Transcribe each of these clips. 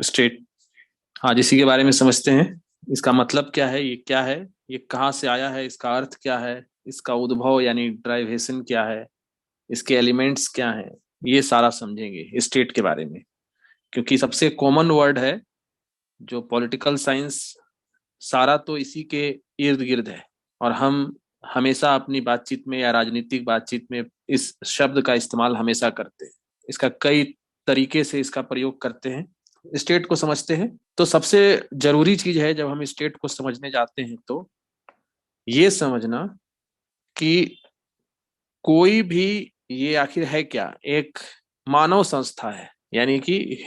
State. हाँ, जिसी के बारे में समझते हैं, इसका मतलब क्या है, ये क्या है, ये कहाँ से आया है, इसका अर्थ क्या है, इसका उद्भव यानी ड्राइवेशन क्या है, इसके एलिमेंट्स क्या हैं, ये सारा समझेंगे स्टेट के बारे में। क्योंकि सबसे कॉमन वर्ड है जो पॉलिटिकल साइंस, सारा तो इसी के इर्द गिर्द है। और हम हमेशा अपनी बातचीत में या राजनीतिक बातचीत में इस शब्द का इस्तेमाल हमेशा करते हैं। इसका कई तरीके से इसका प्रयोग करते हैं। स्टेट को समझते हैं तो सबसे जरूरी चीज है, जब हम स्टेट को समझने जाते हैं तो ये समझना कि कोई भी, ये आखिर है क्या, एक मानव संस्था है। यानी कि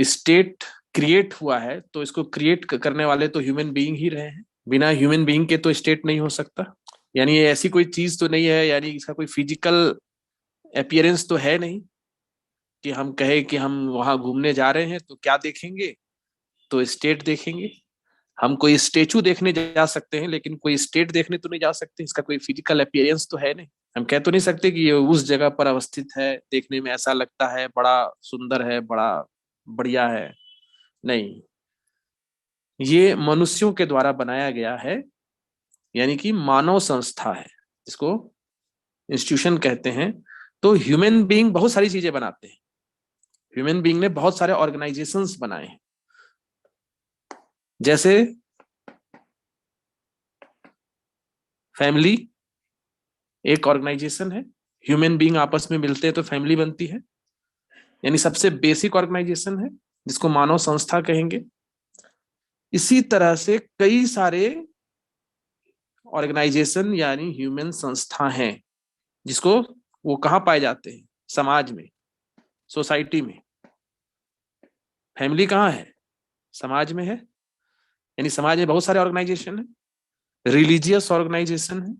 स्टेट क्रिएट हुआ है तो इसको क्रिएट करने वाले तो ह्यूमन बीइंग ही रहे हैं। बिना ह्यूमन बीइंग के तो स्टेट नहीं हो सकता। यानी ये ऐसी कोई चीज तो नहीं है, यानी इसका कोई फिजिकल अपीयरेंस तो है नहीं कि हम कहे कि हम वहां घूमने जा रहे हैं तो क्या देखेंगे, तो स्टेट देखेंगे। हम कोई स्टेचू देखने जा सकते हैं लेकिन कोई स्टेट देखने तो नहीं जा सकते, इसका कोई फिजिकल अपीयरेंस तो है नहीं। हम कह तो नहीं सकते कि ये उस जगह पर अवस्थित है, देखने में ऐसा लगता है, बड़ा सुंदर है, बड़ा बढ़िया है। नहीं, ये मनुष्यों के द्वारा बनाया गया है, यानी कि मानव संस्था है, जिसको इंस्टीट्यूशन कहते हैं। तो ह्यूमन बीइंग बहुत सारी चीजें बनाते हैं। ह्यूमन बीइंग ने बहुत सारे ऑर्गेनाइजेशंस बनाए हैं। जैसे फैमिली एक ऑर्गेनाइजेशन है। ह्यूमन बीइंग आपस में मिलते हैं तो फैमिली बनती है, यानी सबसे बेसिक ऑर्गेनाइजेशन है, जिसको मानव संस्था कहेंगे। इसी तरह से कई सारे ऑर्गेनाइजेशन यानी ह्यूमन संस्था हैं, जिसको वो कहाँ पाए जाते हैं, समाज में, सोसाइटी में। फैमिली कहाँ है, समाज में है। यानी समाज में बहुत सारे ऑर्गेनाइजेशन है, रिलीजियस ऑर्गेनाइजेशन है,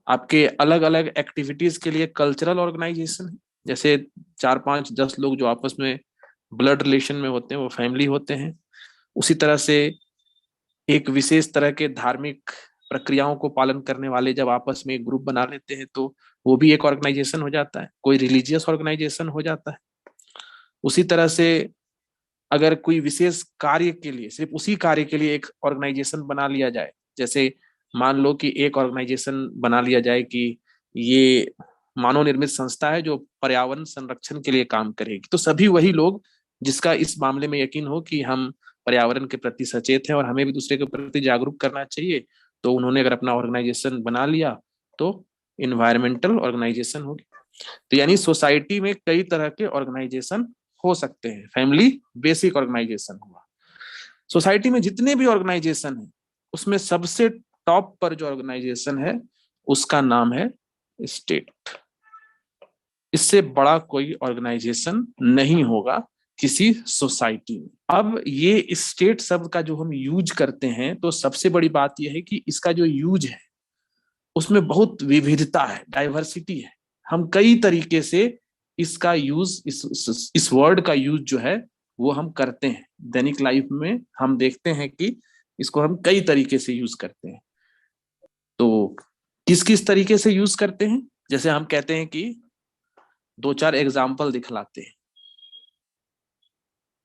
आपके अलग अलग एक्टिविटीज के लिए कल्चरल ऑर्गेनाइजेशन है। जैसे 4 5 10 लोग जो आपस में ब्लड रिलेशन में होते हैं वो फैमिली होते हैं। उसी तरह से एक विशेष तरह के धार्मिक प्रक्रियाओं को पालन करने वाले जब आपस में एक ग्रुप बना लेते हैं तो वो भी एक ऑर्गेनाइजेशन हो जाता है, कोई रिलीजियस ऑर्गेनाइजेशन हो जाता है। उसी तरह से अगर कोई विशेष कार्य के लिए, सिर्फ उसी कार्य के लिए एक ऑर्गेनाइजेशन बना लिया जाए, जैसे मान लो कि एक ऑर्गेनाइजेशन बना लिया जाए कि ये मानव निर्मित संस्था है जो पर्यावरण संरक्षण के लिए काम करेगी, तो सभी वही लोग जिसका इस मामले में यकीन हो कि हम पर्यावरण के प्रति सचेत हैं और हमें भी दूसरे के प्रति जागरूक करना चाहिए, तो उन्होंने अगर अपना ऑर्गेनाइजेशन बना लिया तो इन्वायरमेंटल ऑर्गेनाइजेशन होगी। तो यानी सोसाइटी में कई तरह के ऑर्गेनाइजेशन हो सकते हैं। फैमिली बेसिक ऑर्गेनाइजेशन हुआ। सोसाइटी में जितने भी ऑर्गेनाइजेशन है उसमें सबसे टॉप पर जो ऑर्गेनाइजेशन है उसका नाम है स्टेट। इससे बड़ा कोई ऑर्गेनाइजेशन नहीं होगा किसी सोसाइटी में। अब ये स्टेट शब्द का जो हम यूज करते हैं तो सबसे बड़ी बात यह है कि इसका जो यूज है उसमें बहुत विविधता है, डाइवर्सिटी है। हम कई तरीके से इसका यूज, इस वर्ड का यूज जो है वो हम करते हैं दैनिक लाइफ में। हम देखते हैं कि इसको हम कई तरीके से यूज करते हैं। तो किस किस तरीके से यूज करते हैं, जैसे हम कहते हैं कि 2 4 एग्जाम्पल दिखलाते हैं।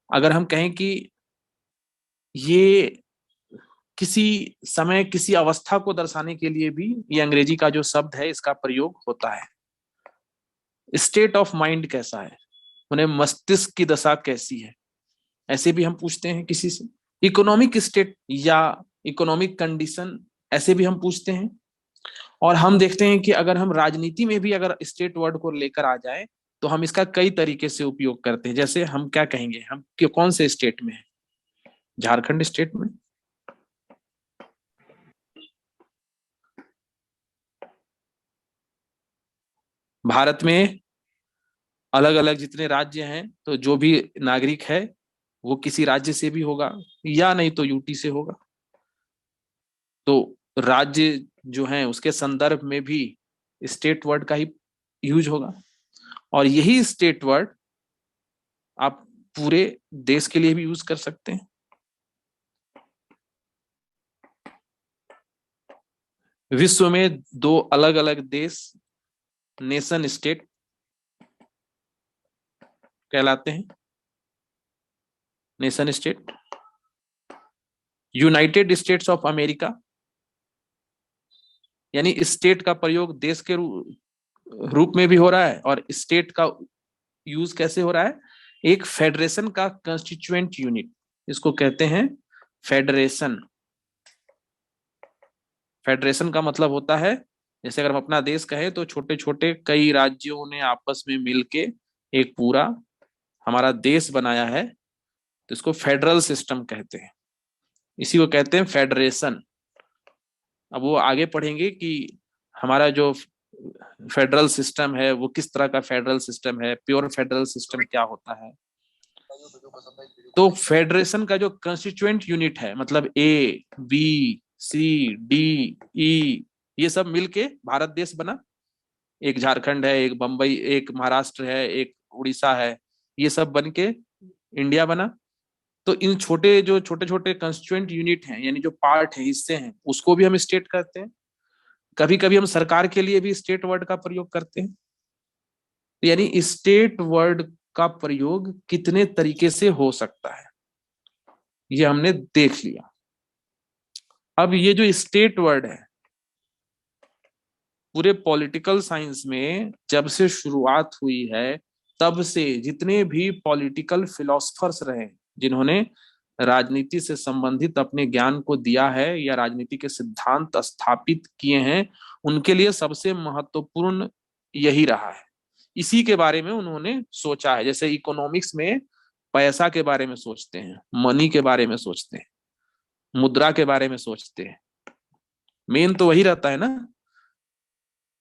अगर हम कहें कि ये किसी समय किसी अवस्था को दर्शाने के लिए भी ये अंग्रेजी का जो शब्द है इसका प्रयोग होता है। स्टेट ऑफ माइंड कैसा है, उन्हें मस्तिष्क की दशा कैसी है, ऐसे भी हम पूछते हैं किसी से। इकोनॉमिक स्टेट या इकोनॉमिक कंडीशन, ऐसे भी हम पूछते हैं। और हम देखते हैं कि अगर हम राजनीति में भी अगर स्टेट वर्ड को लेकर आ जाए तो हम इसका कई तरीके से उपयोग करते हैं। जैसे हम क्या कहेंगे, हम कौन से स्टेट में है, झारखंड स्टेट में। भारत में अलग अलग जितने राज्य हैं तो जो भी नागरिक है वो किसी राज्य से भी होगा या नहीं तो यूटी से होगा। तो राज्य जो है उसके संदर्भ में भी स्टेट वर्ड का ही यूज होगा। और यही स्टेट वर्ड आप पूरे देश के लिए भी यूज कर सकते हैं। विश्व में 2 अलग अलग देश नेशन स्टेट कहलाते हैं। Nation state. United states of America, यानी स्टेट का प्रयोग देश के रूप में भी हो रहा है, और स्टेट का यूज कैसे हो रहा है, एक फेडरेशन का कंस्टिट्यूएंट यूनिट, इसको कहते हैं फेडरेशन। फेडरेशन का मतलब होता है, जैसे अगर हम अपना देश कहें तो छोटे छोटे कई राज्यों ने आपस में मिलके एक पूरा हमारा देश बनाया है, तो इसको फेडरल सिस्टम कहते हैं, इसी को कहते हैं फेडरेशन। अब वो आगे पढ़ेंगे कि हमारा जो फेडरल सिस्टम है वो किस तरह का फेडरल सिस्टम है, प्योर फेडरल सिस्टम क्या होता है। तो फेडरेशन का जो कंस्टिट्यूएंट यूनिट है, मतलब A B C D E, ये सब मिलके भारत देश बना। एक झारखंड है, एक बंबई, एक महाराष्ट्र है, एक उड़ीसा है, ये सब बन के इंडिया बना। तो इन छोटे छोटे कंस्टिट्यूएंट यूनिट हैं, यानी जो पार्ट है, हिस्से हैं, उसको भी हम स्टेट कहते हैं। कभी कभी हम सरकार के लिए भी स्टेट वर्ड का प्रयोग करते हैं। यानी स्टेट वर्ड का प्रयोग कितने तरीके से हो सकता है, ये हमने देख लिया। अब ये जो स्टेट वर्ड है, पूरे पॉलिटिकल साइंस में जब से शुरुआत हुई है, तब से जितने भी पॉलिटिकल फिलोसफर्स रहे, जिन्होंने राजनीति से संबंधित अपने ज्ञान को दिया है या राजनीति के सिद्धांत स्थापित किए हैं, उनके लिए सबसे महत्वपूर्ण यही रहा है। इसी के बारे में उन्होंने सोचा है। जैसे इकोनॉमिक्स में पैसा के बारे में सोचते हैं, मनी के बारे में सोचते हैं, मुद्रा के बारे में सोचते हैं, मेन तो वही रहता है ना।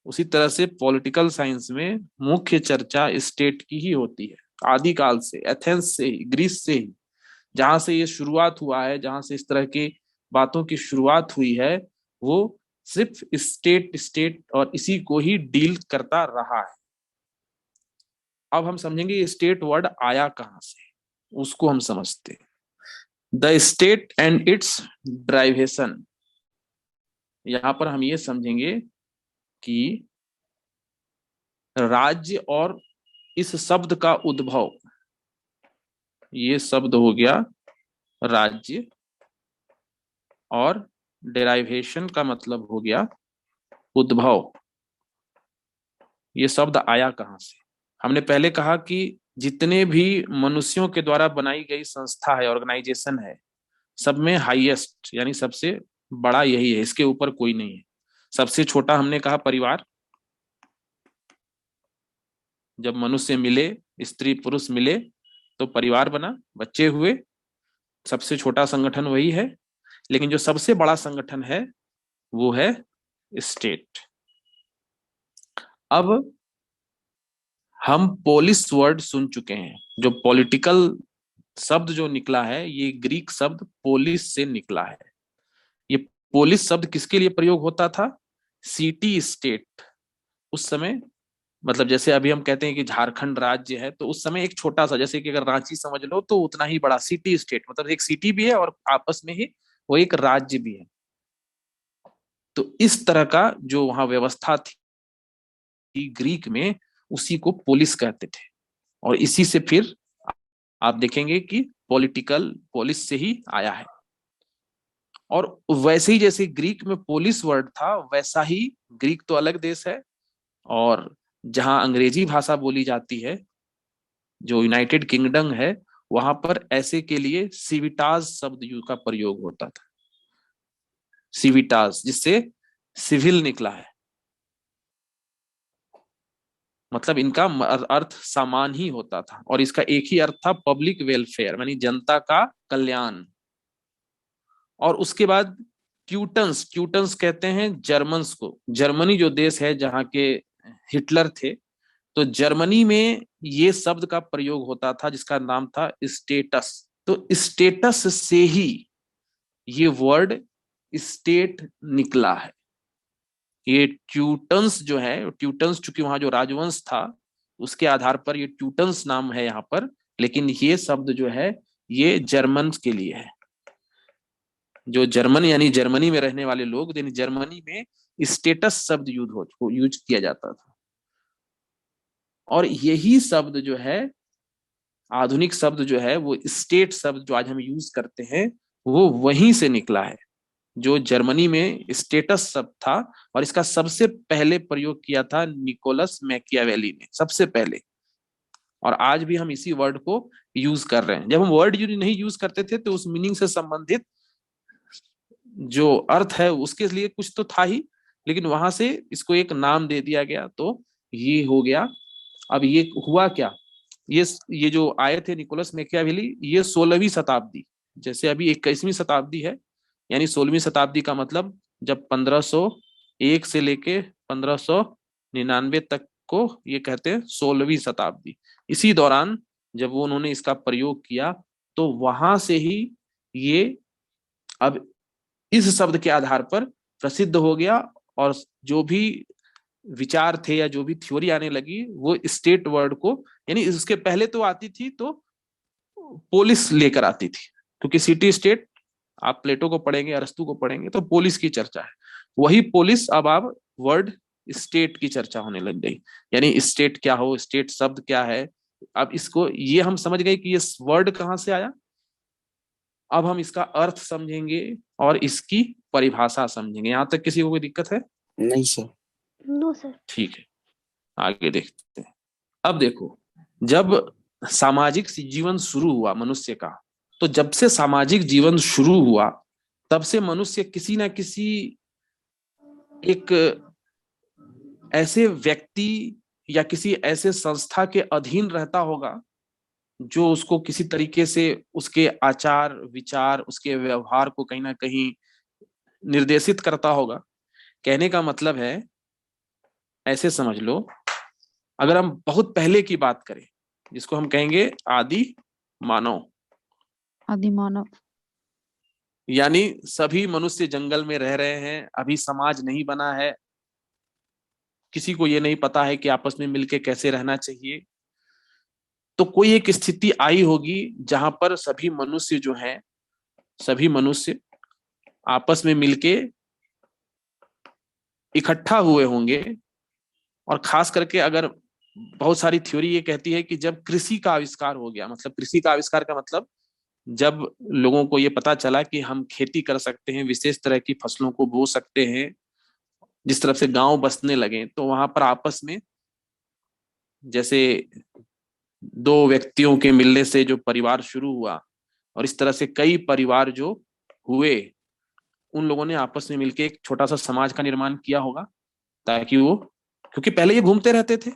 उसी तरह से पॉलिटिकल साइंस में मुख्य चर्चा स्टेट की ही होती है, आदिकाल से, एथेंस से ही, ग्रीस से ही, जहां से ये शुरुआत हुआ है, जहां से इस तरह की बातों की शुरुआत हुई है, वो सिर्फ स्टेट स्टेट और इसी को ही डील करता रहा है। अब हम समझेंगे स्टेट वर्ड आया कहां से, उसको हम समझते हैं। The state and it's derivation, यहां पर हम ये समझेंगे कि राज्य और इस शब्द का उद्भव, ये शब्द हो गया राज्य, और डेराइवेशन का मतलब हो गया उद्भव। ये शब्द आया कहां से। हमने पहले कहा कि जितने भी मनुष्यों के द्वारा बनाई गई संस्था है, ऑर्गेनाइजेशन है, सब में हाईएस्ट यानी सबसे बड़ा यही है, इसके ऊपर कोई नहीं है। सबसे छोटा हमने कहा परिवार, जब मनुष्य मिले, स्त्री पुरुष मिले तो परिवार बना, बच्चे हुए, सबसे छोटा संगठन वही है। लेकिन जो सबसे बड़ा संगठन है वो है स्टेट। अब हम पोलिस वर्ड सुन चुके हैं, जो पॉलिटिकल शब्द जो निकला है, ये ग्रीक शब्द पोलिस से निकला है। ये पोलिस शब्द किसके लिए प्रयोग होता था, सिटी स्टेट। उस समय, मतलब जैसे अभी हम कहते हैं कि झारखंड राज्य है, तो उस समय एक छोटा सा, जैसे कि अगर रांची समझ लो तो उतना ही बड़ा, सिटी स्टेट मतलब एक सिटी भी है और आपस में ही वो एक राज्य भी है। तो इस तरह का जो वहां व्यवस्था थी ग्रीक में, उसी को पोलिस कहते थे। और इसी से फिर आप देखेंगे कि पॉलिटिकल पोलिस से ही आया है। और वैसे ही जैसे ग्रीक में पोलिस वर्ड था, वैसा ही ग्रीक तो अलग देश है, और जहां अंग्रेजी भाषा बोली जाती है, जो यूनाइटेड किंगडम है, वहां पर ऐसे के लिए सिविटाज शब्द का प्रयोग होता था। सिविटाज, जिससे सिविल निकला है, मतलब इनका अर्थ समान ही होता था, और इसका एक ही अर्थ था, पब्लिक वेलफेयर, यानी जनता का कल्याण। और उसके बाद ट्यूटन्स, ट्यूटन्स कहते हैं जर्मन्स को। जर्मनी जो देश है जहाँ के हिटलर थे, तो जर्मनी में ये शब्द का प्रयोग होता था, जिसका नाम था स्टेटस। तो स्टेटस से ही ये वर्ड स्टेट निकला है। ये ट्यूटन्स जो है, ट्यूटन्स चूंकि वहां जो राजवंश था, उसके आधार पर ये ट्यूटन्स नाम है यहाँ पर। लेकिन ये शब्द जो है, ये जर्मन के लिए है। जो जर्मन यानी जर्मनी में रहने वाले लोग, यानी जर्मनी में स्टेटस शब्द यूज किया जाता था। और यही शब्द जो है आधुनिक शब्द जो है वो स्टेट शब्द जो आज हम यूज करते हैं वो वहीं से निकला है, जो जर्मनी में स्टेटस शब्द था, और इसका सबसे पहले प्रयोग किया था निकोलस मैकियावेली ने सबसे पहले। और आज भी हम इसी वर्ड को यूज कर रहे हैं। जब हम वर्ड नहीं यूज करते थे तो उस मीनिंग से संबंधित जो अर्थ है उसके लिए कुछ तो था ही, लेकिन वहां से इसको एक नाम दे दिया गया, तो ये हो गया। अब ये हुआ क्या, ये जो आए थे निकोलस मैकियावेली, ये 16वीं शताब्दी, जैसे अभी 21वीं शताब्दी है, यानी 16वीं शताब्दी का मतलब जब 1501 से लेके 1599 तक को ये कहते हैं 16वीं शताब्दी। इसी दौरान जब वो उन्होंने इसका प्रयोग किया तो वहां से ही ये अब इस शब्द के आधार पर प्रसिद्ध हो गया। और जो भी विचार थे या जो भी थ्योरी आने लगी वो स्टेट वर्ड को, यानी इसके पहले तो आती थी तो पोलिस लेकर आती थी, क्योंकि सिटी स्टेट आप प्लेटो को पढ़ेंगे, अरस्तु को पढ़ेंगे तो पोलिस की चर्चा है। वही पोलिस अब आप वर्ड स्टेट की चर्चा होने लग गई, यानी स्टेट क्या हो, स्टेट शब्द क्या है। अब इसको ये हम समझ गए कि ये वर्ड कहां से आया। अब हम इसका अर्थ समझेंगे और इसकी परिभाषा समझेंगे। यहां तक किसी को कोई दिक्कत है? नहीं सर। No sir. ठीक है, आगे देखते हैं। अब देखो, जब सामाजिक जीवन शुरू हुआ मनुष्य का, तो जब से सामाजिक जीवन शुरू हुआ तब से मनुष्य किसी ना किसी एक ऐसे व्यक्ति या किसी ऐसे संस्था के अधीन रहता होगा जो उसको किसी तरीके से उसके आचार विचार, उसके व्यवहार को कहीं ना कहीं निर्देशित करता होगा। कहने का मतलब है, ऐसे समझ लो, अगर हम बहुत पहले की बात करें जिसको हम कहेंगे आदि मानव, आदि मानव, यानी सभी मनुष्य जंगल में रह रहे हैं, अभी समाज नहीं बना है, किसी को ये नहीं पता है कि आपस में मिलके कैसे रहना चाहिए। तो कोई एक स्थिति आई होगी जहां पर सभी मनुष्य जो हैं, सभी मनुष्य आपस में मिलके इकट्ठा हुए होंगे। और खास करके अगर बहुत सारी थ्योरी ये कहती है कि जब कृषि का आविष्कार हो गया, मतलब कृषि का आविष्कार का मतलब जब लोगों को ये पता चला कि हम खेती कर सकते हैं, विशेष तरह की फसलों को बो सकते हैं, जिस तरफ से गांव बसने लगे, तो वहां पर आपस में जैसे दो व्यक्तियों के मिलने से जो परिवार शुरू हुआ, और इस तरह से कई परिवार जो हुए, उन लोगों ने आपस में मिलकर एक छोटा सा समाज का निर्माण किया होगा, ताकि वो, क्योंकि पहले ये घूमते रहते थे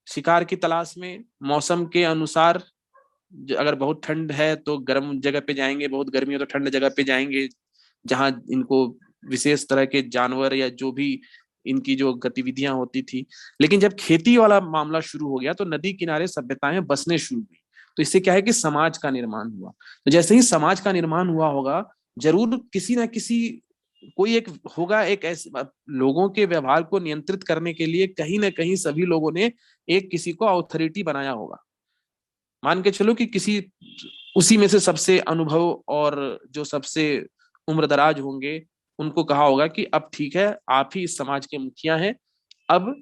शिकार की तलाश में, मौसम के अनुसार, अगर बहुत ठंड है तो गर्म जगह पे जाएंगे, बहुत गर्मी है तो ठंड जगह पे जाएंगे, जहां इनको विशेष तरह के जानवर या जो भी इनकी जो गतिविधियां होती थी। लेकिन जब खेती वाला मामला शुरू हो गया तो नदी किनारे सभ्यताएं बसने शुरू हुई, तो इससे क्या है कि समाज का निर्माण हुआ। तो जैसे ही समाज का निर्माण हुआ होगा, जरूर किसी ना किसी कोई एक होगा, एक ऐसे लोगों के व्यवहार को नियंत्रित करने के लिए कहीं ना कहीं सभी लोगों ने एक किसी को अथॉरिटी बनाया होगा। मान के चलो कि किसी उसी में से सबसे अनुभव और जो सबसे उम्रदराज होंगे उनको कहा होगा कि अब ठीक है, आप ही इस समाज के मुखिया हैं। अब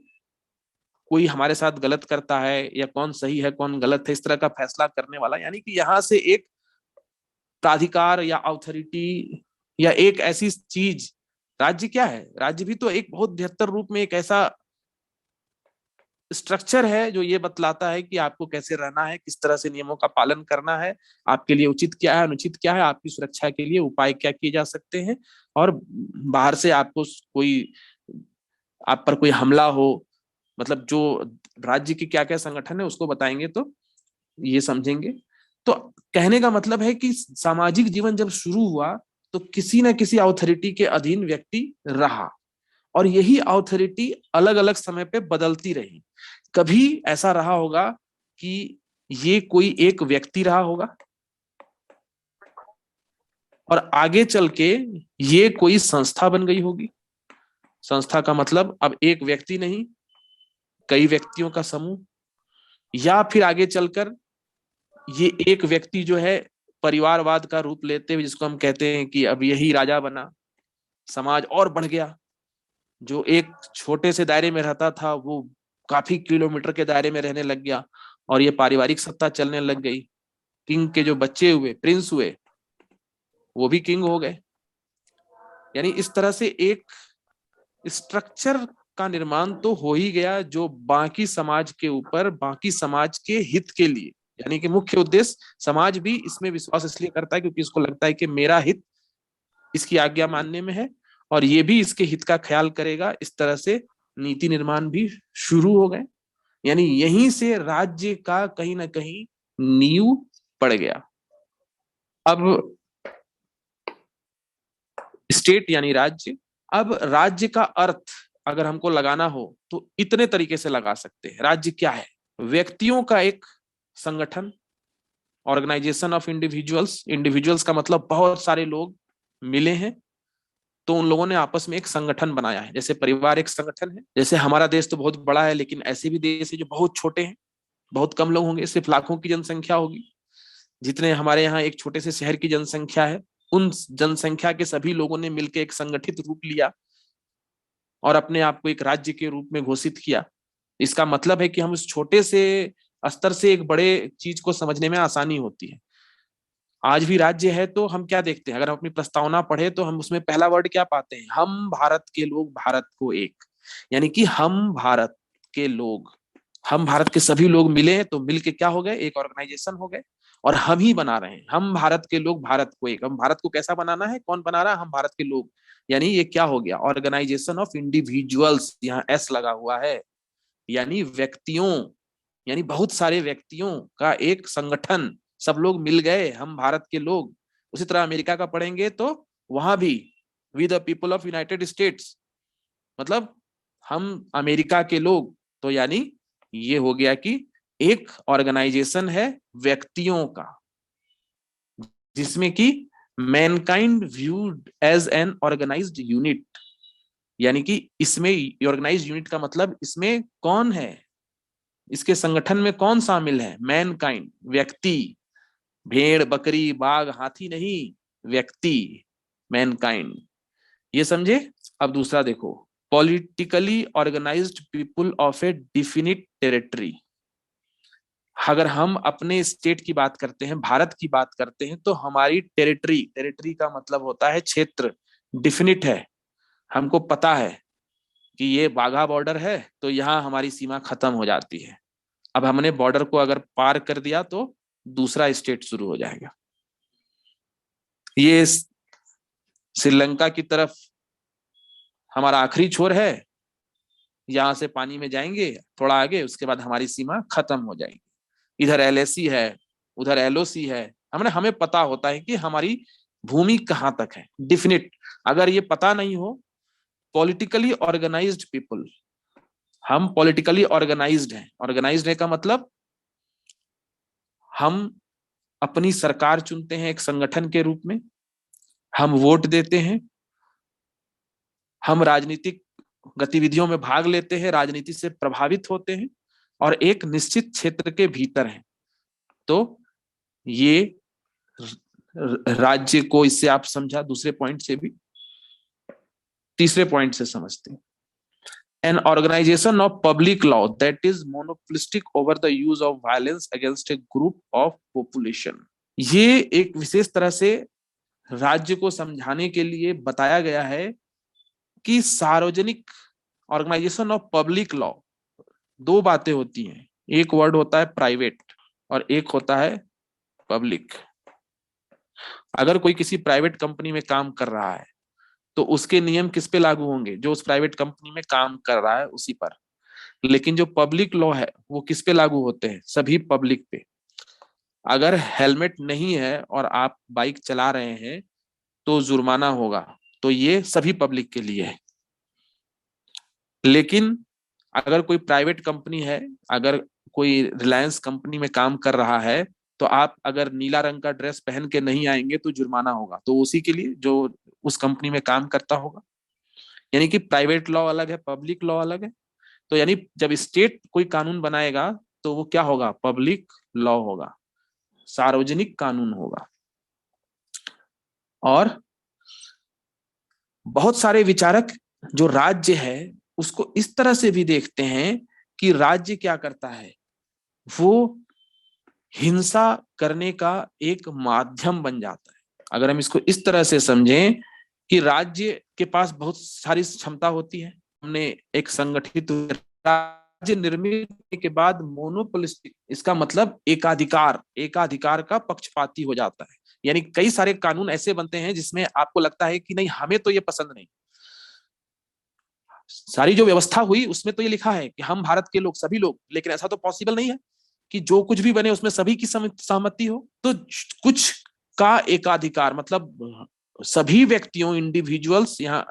कोई हमारे साथ गलत करता है या कौन सही है कौन गलत है, इस तरह का फैसला करने वाला, यानी कि यहाँ से एक प्राधिकार या अथॉरिटी या एक ऐसी चीज, राज्य क्या है, राज्य भी तो एक बहुत बेहतर रूप में एक ऐसा स्ट्रक्चर है जो ये बतलाता है कि आपको कैसे रहना है, किस तरह से नियमों का पालन करना है, आपके लिए उचित क्या है, अनुचित क्या है, आपकी सुरक्षा के लिए उपाय क्या किए जा सकते हैं, और बाहर से आपको कोई, आप पर कोई हमला हो, मतलब जो राज्य की क्या क्या संगठन है उसको बताएंगे तो ये समझेंगे। तो कहने का मतलब है कि सामाजिक जीवन जब शुरू हुआ तो किसी न किसी अथॉरिटी के अधीन व्यक्ति रहा, और यही अथॉरिटी अलग अलग समय पे बदलती रही। कभी ऐसा रहा होगा कि ये कोई एक व्यक्ति रहा होगा, और आगे चल के ये कोई संस्था बन गई होगी। संस्था का मतलब अब एक व्यक्ति नहीं, कई व्यक्तियों का समूह, या फिर आगे चलकर ये एक व्यक्ति जो है परिवारवाद का रूप लेते हुए, जिसको हम कहते हैं कि अब यही राजा बना, समाज और बढ़ गया। जो एक छोटे से दायरे में रहता था वो काफी किलोमीटर के दायरे में रहने लग गया, और ये पारिवारिक सत्ता चलने लग गई। किंग के जो बच्चे हुए, प्रिंस हुए, वो भी किंग हो गए। यानी इस तरह से एक स्ट्रक्चर का निर्माण तो हो ही गया जो बाकी समाज के ऊपर, बाकी समाज के हित के लिए, यानी कि मुख्य उद्देश्य, समाज भी इसमें विश्वास इसलिए करता है क्योंकि इसको लगता है कि मेरा हित इसकी आज्ञा मानने में है और ये भी इसके हित का ख्याल करेगा। इस तरह से नीति निर्माण भी शुरू हो गए। यानी यहीं से राज्य का कहीं ना कहीं नींव पड़ गया। अब स्टेट यानी राज्य। अब राज्य का अर्थ अगर हमको लगाना हो तो इतने तरीके से लगा सकते हैं। राज्य क्या है? व्यक्तियों का एक संगठन, ऑर्गेनाइजेशन ऑफ इंडिविजुअल्स। इंडिविजुअल्स का मतलब बहुत सारे लोग मिले हैं, तो उन लोगों ने आपस में एक संगठन बनाया है। जैसे परिवार एक संगठन है, जैसे हमारा देश तो बहुत बड़ा है, लेकिन ऐसे भी देश है जो बहुत छोटे हैं, बहुत कम लोग होंगे, सिर्फ लाखों की जनसंख्या होगी। जितने हमारे यहाँ एक छोटे से शहर की जनसंख्या है, उन जनसंख्या के सभी लोगों ने मिलकर एक संगठित रूप लिया और अपने आप को एक राज्य के रूप में घोषित किया। इसका मतलब है कि हम उस छोटे से स्तर से एक बड़े चीज को समझने में आसानी होती है। आज भी राज्य है तो हम क्या देखते हैं, अगर हम अपनी प्रस्तावना पढ़े तो हम उसमें पहला वर्ड क्या पाते हैं? हम भारत के लोग भारत को एक। यानी कि हम भारत के लोग, हम भारत के सभी लोग मिले हैं तो मिलके क्या हो गए? एक ऑर्गेनाइजेशन हो गए। और हम ही बना रहे हैं, हम भारत के लोग भारत को एक। हम भारत को कैसा बनाना है? कौन बना रहा है? हम भारत के लोग। यानी ये क्या हो गया? ऑर्गेनाइजेशन ऑफ इंडिविजुअल्स, यहाँ एस लगा हुआ है। यानी व्यक्तियों, यानी बहुत सारे व्यक्तियों का एक संगठन, सब लोग मिल गए, हम भारत के लोग। उसी तरह अमेरिका का पढ़ेंगे तो वहां भी we the people of United States, मतलब हम अमेरिका के लोग। तो यानी ये हो गया कि एक ऑर्गेनाइजेशन है व्यक्तियों का, जिसमें कि mankind viewed as an organized unit. यानी कि इसमें ऑर्गेनाइज्ड यूनिट का मतलब इसमें कौन है, इसके संगठन में कौन शामिल है? मैनकाइंड, व्यक्ति। भेड़, बकरी, बाघ, हाथी नहीं, व्यक्ति, मैनकाइंड। ये समझे? अब दूसरा देखो, politically organized people of a definite territory. अगर हम अपने स्टेट की बात करते हैं, भारत की बात करते हैं, तो हमारी टेरिटरी, टेरिटरी का मतलब होता है क्षेत्र, डिफिनिट है। हमको पता है कि ये बाघा बॉर्डर है तो यहाँ हमारी सीमा खत्म हो जाती है। अब हमने बॉर्डर को अगर पार कर दिया तो दूसरा स्टेट शुरू हो जाएगा। ये श्रीलंका की तरफ हमारा आखिरी छोर है, यहां से पानी में जाएंगे थोड़ा आगे, उसके बाद हमारी सीमा खत्म हो जाएगी। इधर एलएसी है, उधर एलओसी है। हमें पता होता है कि हमारी भूमि कहां तक है, डिफिनिट। अगर ये पता नहीं हो, पॉलिटिकली ऑर्गेनाइज्ड पीपल, हम पॉलिटिकली ऑर्गेनाइज्ड हैं। ऑर्गेनाइज्ड है का मतलब हम अपनी सरकार चुनते हैं एक संगठन के रूप में, हम वोट देते हैं, हम राजनीतिक गतिविधियों में भाग लेते हैं, राजनीति से प्रभावित होते हैं और एक निश्चित क्षेत्र के भीतर हैं। तो ये राज्य को, इससे आप समझा। दूसरे पॉइंट से भी तीसरे पॉइंट से समझते हैं। An organization of public law that is monopolistic over the use of violence against a group of population। ये एक विशेष तरह से राज्य को समझाने के लिए बताया गया है कि सार्वजनिक, ऑर्गेनाइजेशन ऑफ पब्लिक लॉ, दो बातें होती हैं। एक वर्ड होता है प्राइवेट और एक होता है पब्लिक। अगर कोई किसी प्राइवेट कंपनी में काम कर रहा है तो उसके नियम किस पे लागू होंगे? जो उस प्राइवेट कंपनी में काम कर रहा है उसी पर। लेकिन जो पब्लिक लॉ है वो किस पे लागू होते हैं? सभी पब्लिक पे। अगर हेलमेट नहीं है और आप बाइक चला रहे हैं तो जुर्माना होगा, तो ये सभी पब्लिक के लिए है। लेकिन अगर कोई प्राइवेट कंपनी है, अगर कोई रिलायंस कंपनी में काम कर रहा है, तो आप अगर नीला रंग का ड्रेस पहन के नहीं आएंगे तो जुर्माना होगा, तो उसी के लिए जो उस कंपनी में काम करता होगा। यानी कि प्राइवेट लॉ अलग है, पब्लिक लॉ अलग है। तो यानी जब स्टेट कोई कानून बनाएगा तो वो क्या होगा? पब्लिक लॉ होगा, सार्वजनिक कानून होगा। और बहुत सारे विचारक जो राज्य है उसको इस तरह से भी देखते हैं कि राज्य क्या करता है? वो हिंसा करने का एक माध्यम बन जाता है। अगर हम इसको इस तरह से समझें कि राज्य के पास बहुत सारी क्षमता होती है, हमने एक संगठित राज्य निर्मित करने के बाद मोनोपोलिस्टिक, इसका मतलब एकाधिकार, एकाधिकार का पक्षपाती हो जाता है। यानी कई सारे कानून ऐसे बनते हैं जिसमें आपको लगता है कि नहीं, हमें तो ये पसंद नहीं। सारी जो व्यवस्था हुई उसमें तो ये लिखा है कि हम भारत के लोग, सभी लोग, लेकिन ऐसा तो पॉसिबल नहीं है कि जो कुछ भी बने उसमें सभी की सहमति हो। तो कुछ का एकाधिकार मतलब सभी व्यक्तियों, इंडिविजुअल्स, यहाँ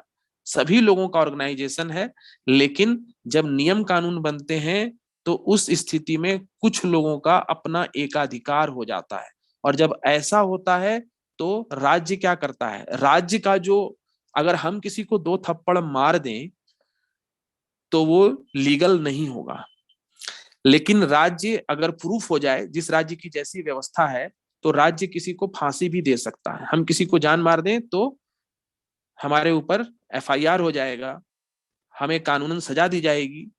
सभी लोगों का ऑर्गेनाइजेशन है, लेकिन जब नियम कानून बनते हैं तो उस स्थिति में कुछ लोगों का अपना एकाधिकार हो जाता है। और जब ऐसा होता है तो राज्य क्या करता है, राज्य का जो, अगर हम किसी को 2 थप्पड़ मार दें तो वो लीगल नहीं होगा, लेकिन राज्य अगर प्रूफ हो जाए, जिस राज्य की जैसी व्यवस्था है, तो राज्य किसी को फांसी भी दे सकता है। हम किसी को जान मार दें तो हमारे ऊपर एफआईआर हो जाएगा, हमें कानूनन सजा दी जाएगी।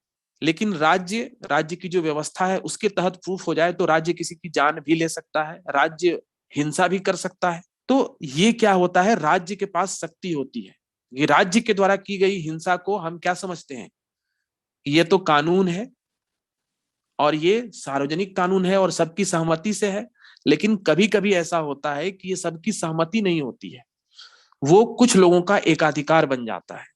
लेकिन राज्य, राज्य की जो व्यवस्था है उसके तहत प्रूफ हो जाए तो राज्य किसी की जान भी ले सकता है, राज्य हिंसा भी कर सकता है। तो ये क्या होता है, राज्य के पास शक्ति होती है। ये राज्य के द्वारा की गई हिंसा को हम क्या समझते हैं, ये तो कानून है और ये सार्वजनिक कानून है और सबकी सहमति से है। लेकिन कभी कभी ऐसा होता है कि ये सबकी सहमति नहीं होती है, वो कुछ लोगों का एकाधिकार बन जाता है।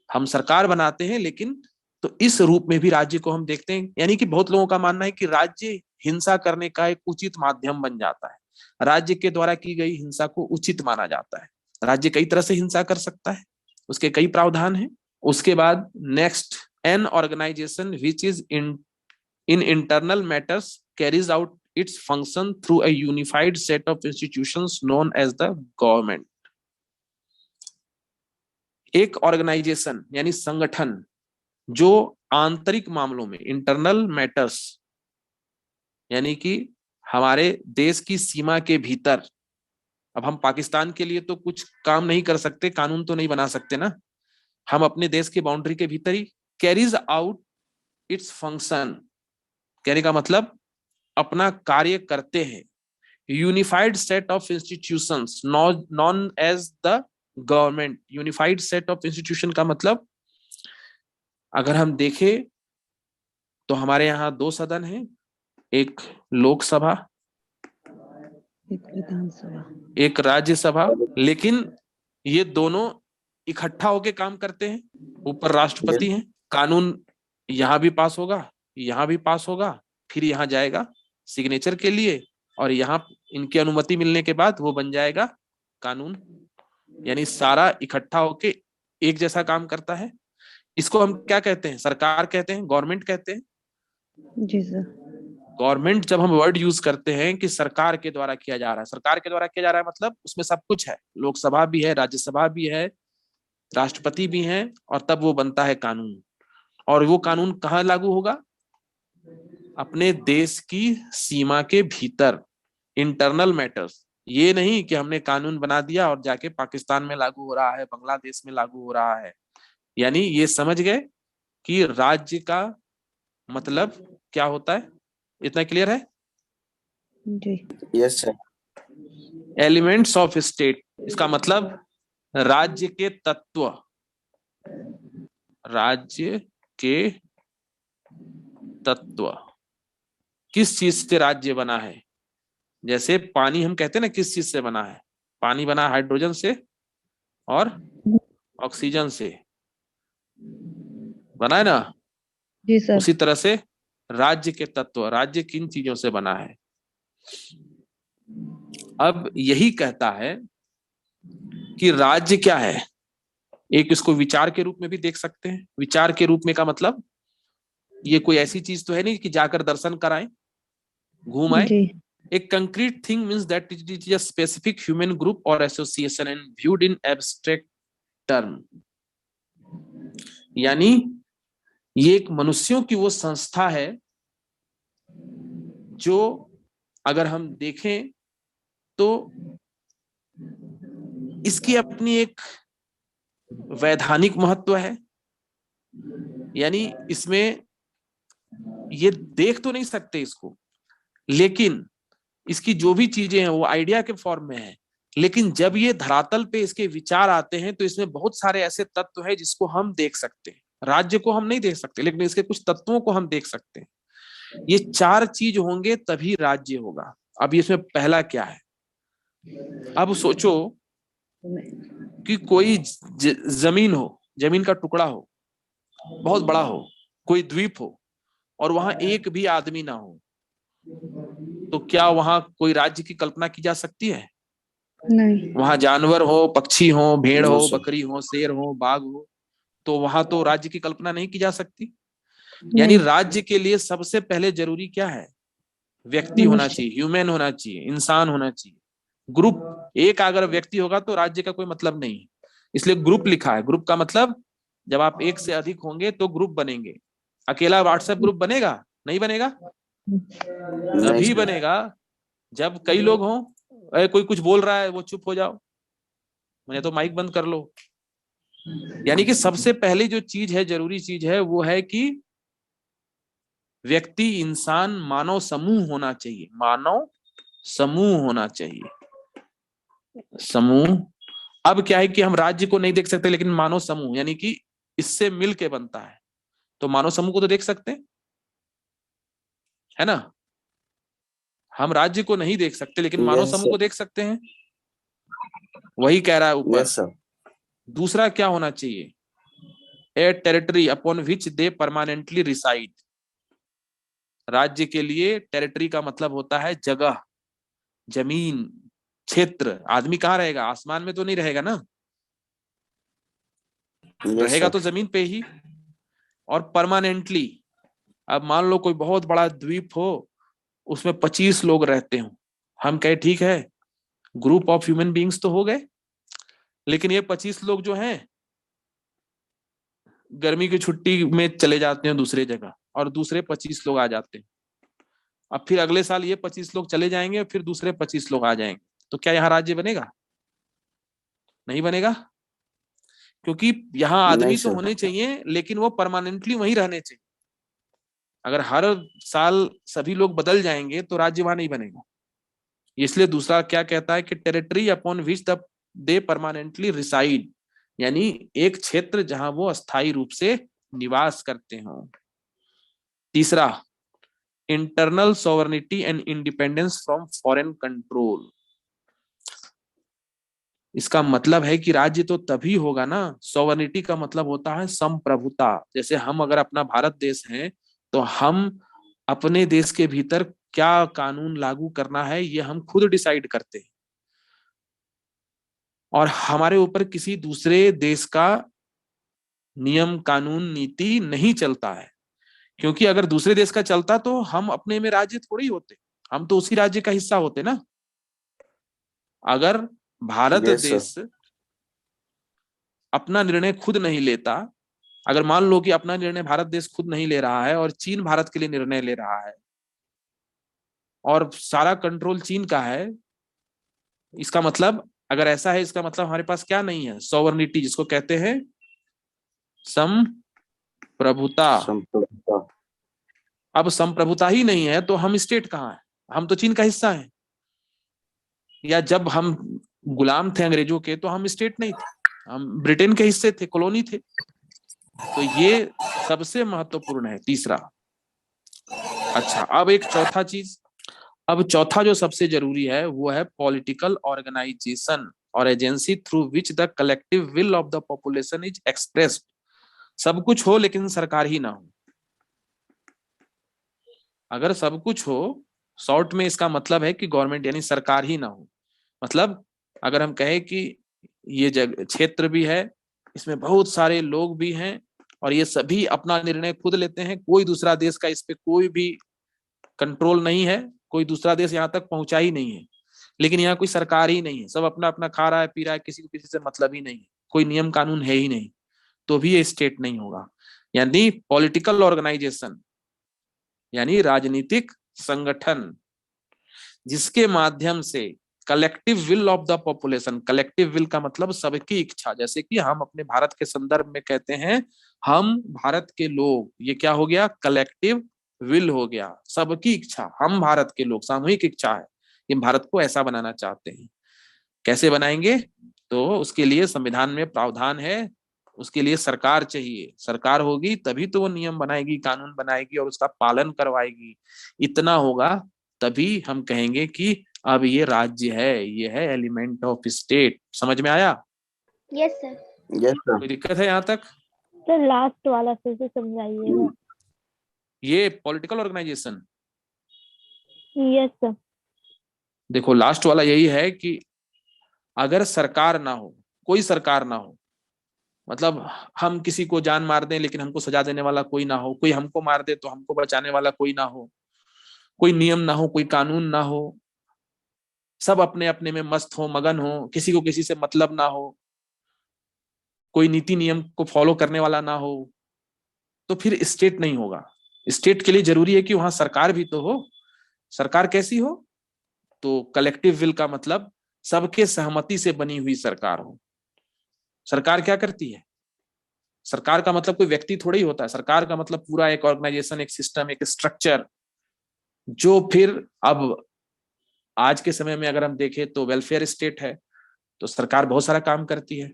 हम सरकार बनाते हैं, लेकिन तो इस रूप में भी राज्य को हम देखते हैं। यानी कि बहुत लोगों का मानना है कि राज्य हिंसा करने का एक उचित माध्यम बन जाता है, राज्य के द्वारा की गई हिंसा को उचित माना जाता है। राज्य कई तरह से हिंसा कर सकता है, उसके कई प्रावधान हैं। उसके बाद next, an organization which is in internal matters carries out its function through a unified set of institutions known as the government। एक ऑर्गेनाइजेशन यानी संगठन जो आंतरिक मामलों में, इंटरनल मैटर्स, यानी कि हमारे देश की सीमा के भीतर, अब हम पाकिस्तान के लिए तो कुछ काम नहीं कर सकते, कानून तो नहीं बना सकते ना, हम अपने देश की बाउंड्री के भीतर ही कैरीज आउट इट्स फंक्शन, कहने का मतलब अपना कार्य करते हैं। Unified set of institutions known as the government. Unified set of institution का मतलब अगर हम देखें तो हमारे यहाँ 2 सदन हैं, एक लोकसभा, एक विधानसभा, एक राज्यसभा, लेकिन ये दोनों इकट्ठा होके काम करते हैं। ऊपर राष्ट्रपति हैं, कानून यहाँ भी पास होगा, यहाँ भी पास होगा, फिर यहाँ जाएगा सिग्नेचर के लिए, और यहाँ इनकी अनुमति मिलने के बाद वो बन जाएगा कानून। यानी सारा इकट्ठा होके एक जैसा काम करता है। इसको हम क्या कहते हैं, सरकार कहते हैं, गवर्नमेंट कहते हैं। जी सर। गवर्नमेंट जब हम वर्ड यूज करते हैं कि सरकार के द्वारा किया जा रहा है, सरकार के द्वारा किया जा रहा है मतलब उसमें सब कुछ है, लोकसभा भी है, राज्यसभा भी है, राष्ट्रपति भी है, और तब वो बनता है कानून। और वो कानून कहाँ लागू होगा, अपने देश की सीमा के भीतर, इंटरनल मैटर्स। ये नहीं कि हमने कानून बना दिया और जाके पाकिस्तान में लागू हो रहा है, बांग्लादेश में लागू हो रहा है। यानी ये समझ गए कि राज्य का मतलब क्या होता है, इतना क्लियर है? जी। Yes sir. Elements of state, इसका मतलब राज्य के तत्व, राज्य के तत्व। किस चीज से राज्य बना है, जैसे पानी हम कहते हैं ना किस चीज से बना है, पानी बना हाइड्रोजन से और ऑक्सीजन से, बना है ना। जी सर। उसी तरह से राज्य के तत्व, राज्य किन चीजों से बना है। अब यही कहता है कि राज्य क्या है। एक इसको विचार के रूप में भी देख सकते हैं। विचार के रूप में का मतलब ये कोई ऐसी चीज तो है नहीं कि जाकर दर्शन कराएं, घूम आए। जी। A concrete thing means that it is a specific human group or association and viewed in abstract term। यानी ये एक मनुष्यों की वो संस्था है जो अगर हम देखें तो इसकी अपनी एक वैधानिक महत्व है। यानी इसमें ये देख तो नहीं सकते इसको, लेकिन इसकी जो भी चीजें हैं वो आइडिया के फॉर्म में है। लेकिन जब ये धरातल पे इसके विचार आते हैं तो इसमें बहुत सारे ऐसे तत्व हैं जिसको हम देख सकते हैं। राज्य को हम नहीं देख सकते, लेकिन इसके कुछ तत्वों को हम देख सकते हैं। ये चार चीज होंगे तभी राज्य होगा। अब इसमें पहला क्या है? अब सोचो कि कोई जमीन हो, जमीन का टुकड़ा हो, बहुत बड़ा हो, कोई द्वीप हो, और वहां एक भी आदमी ना हो, तो क्या वहां कोई राज्य की कल्पना की जा सकती है? नहीं। वहां जानवर हो, पक्षी हो, भेड़ नो हो, सर। बकरी हो, शेर हो, बाघ हो, तो वहां तो राज्य की कल्पना नहीं की जा सकती। यानी नहीं। राज्य के लिए सबसे पहले जरूरी क्या है? व्यक्ति होना मनुष्य। चाहिए, ह्यूमन होना चाहिए, इंसान होना चाहिए। ग्रुप, एक अगर व्यक्ति होगा तो राज्य का कोई मतलब नहीं है, इसलिए ग्रुप लिखा है। ग्रुप का मतलब जब आप एक से अधिक होंगे तो ग्रुप बनेंगे। अकेला व्हाट्सएप ग्रुप बनेगा? नहीं बनेगा। नहीं तभी सर। बनेगा जब कई लोग हों। अरे कोई कुछ बोल रहा है, वो चुप हो जाओ, मैंने तो माइक बंद कर लो। यानी कि सबसे पहली जो चीज है, जरूरी चीज है, वो है कि व्यक्ति, इंसान, मानव समूह होना चाहिए। मानव समूह होना चाहिए, समूह। अब क्या है कि हम राज्य को नहीं देख सकते, लेकिन मानव समूह यानी कि इससे मिल के बनता है, तो मानव समूह को तो देख सकते हैं, है ना। हम राज्य को नहीं देख सकते, लेकिन मानव यस समूह सर। को देख सकते हैं। वही कह रहा है ऊपर। Yes sir. दूसरा क्या होना चाहिए? A territory upon which they permanently reside. राज्य के लिए टेरिटरी का मतलब होता है जगह, जमीन, क्षेत्र। आदमी कहाँ रहेगा? आसमान में तो नहीं रहेगा ना, यस रहेगा सर। तो जमीन पे ही। और परमानेंटली, अब मान लो कोई बहुत बड़ा द्वीप हो, उसमें 25 लोग रहते हो, हम कहे ठीक है, ग्रुप ऑफ ह्यूमन बींग्स तो हो गए, लेकिन ये 25 लोग जो हैं गर्मी की छुट्टी में चले जाते हैं दूसरे जगह, और दूसरे 25 लोग आ जाते हैं। अब फिर अगले साल ये 25 लोग चले जाएंगे, फिर दूसरे 25 लोग आ जाएंगे, तो क्या यहाँ राज्य बनेगा? नहीं बनेगा, क्योंकि यहाँ नहीं आदमी तो सर। होने चाहिए, लेकिन वो परमानेंटली वहीं रहने चाहिए। अगर हर साल सभी लोग बदल जाएंगे तो राज्य वहां नहीं बनेगा। इसलिए दूसरा क्या कहता है कि territory upon which the they permanently reside, यानी एक क्षेत्र जहां वो अस्थायी रूप से निवास करते हो। तीसरा, internal sovereignty and independence from foreign control. इसका मतलब है कि राज्य तो तभी होगा ना, सॉवरेनिटी का मतलब होता है संप्रभुता। जैसे हम अगर अपना भारत देश है, तो हम अपने देश के भीतर क्या कानून लागू करना है ये हम खुद डिसाइड करते हैं, और हमारे ऊपर किसी दूसरे देश का नियम, कानून, नीति नहीं चलता है। क्योंकि अगर दूसरे देश का चलता तो हम अपने में राज्य थोड़ी होते, हम तो उसी राज्य का हिस्सा होते ना। अगर भारत यस सर। देश अपना निर्णय खुद नहीं लेता, अगर मान लो कि अपना निर्णय भारत देश खुद नहीं ले रहा है और चीन भारत के लिए निर्णय ले रहा है, और सारा कंट्रोल चीन का है, इसका मतलब, अगर ऐसा है, इसका मतलब हमारे पास क्या नहीं है? सॉवरेनिटी, जिसको कहते हैं संप्रभुता। संप्रभुता। अब संप्रभुता ही नहीं है तो हम स्टेट कहाँ है? हम तो चीन का हिस्सा है। या जब हम गुलाम थे अंग्रेजों के, तो हम स्टेट नहीं थे, हम ब्रिटेन के हिस्से थे, कॉलोनी थे। तो ये सबसे महत्वपूर्ण है, तीसरा। अच्छा, अब एक चौथा चीज, अब चौथा जो सबसे जरूरी है वो है पॉलिटिकल ऑर्गेनाइजेशन और agency through which the collective will of the population is expressed. सब कुछ हो लेकिन सरकार ही ना हो। अगर सब कुछ हो, शॉर्ट में इसका मतलब है कि गवर्नमेंट यानी सरकार ही ना हो। मतलब अगर हम कहें कि ये जगह क्षेत्र भी है, इसमें बहुत सारे लोग भी हैं, और ये सभी अपना निर्णय खुद लेते हैं, कोई दूसरा देश का इस पे कोई भी कंट्रोल नहीं है, कोई दूसरा देश यहाँ तक पहुंचा ही नहीं है, लेकिन यहाँ कोई सरकार ही नहीं है, सब अपना अपना खा रहा है, पी रहा है, किसी को किसी से मतलब ही नहीं है, कोई नियम कानून है ही नहीं, तो भी ये स्टेट नहीं होगा। यानी पॉलिटिकल ऑर्गेनाइजेशन यानी राजनीतिक संगठन, जिसके माध्यम से collective will of the population, collective will का मतलब सबकी इच्छा, जैसे कि हम अपने भारत के संदर्भ में कहते हैं हम भारत के लोग, ये क्या हो गया? कलेक्टिव विल हो गया, सबकी इच्छा, हम भारत के लोग सामूहिक इच्छा है कि भारत को ऐसा बनाना चाहते हैं। कैसे बनाएंगे? तो उसके लिए संविधान में प्रावधान है, उसके लिए सरकार चाहिए, सरकार होगी तभी तो वो नियम बनाएगी, कानून बनाएगी और उसका पालन करवाएगी। इतना होगा तभी हम कहेंगे कि अब ये राज्य है, ये है एलिमेंट ऑफ स्टेट। समझ में आया? Yes sir. Yes sir. कोई दिक्कत है यहाँ तक? सर लास्ट वाला फिर से समझाइएगा। ये पॉलिटिकल ऑर्गेनाइजेशन, यस सर। देखो लास्ट वाला यही है कि अगर सरकार ना हो, कोई सरकार ना हो, मतलब हम किसी को जान मार दें लेकिन हमको सजा देने वाला कोई ना हो, कोई हमको मार दे तो हमको बचाने वाला कोई ना हो, कोई नियम ना हो, कोई कानून ना हो, सब अपने अपने में मस्त हो, मगन हो, किसी को किसी से मतलब ना हो, कोई नीति नियम को फॉलो करने वाला ना हो, तो फिर स्टेट नहीं होगा। स्टेट के लिए जरूरी है कि वहां सरकार भी तो हो। सरकार कैसी हो? तो कलेक्टिव विल का मतलब सबके सहमति से बनी हुई सरकार हो। सरकार क्या करती है? सरकार का मतलब कोई व्यक्ति थोड़ा ही होता है, सरकार का मतलब पूरा एक ऑर्गेनाइजेशन, एक सिस्टम, एक स्ट्रक्चर, जो फिर अब आज के समय में अगर हम देखें तो वेलफेयर स्टेट है, तो सरकार बहुत सारा काम करती है।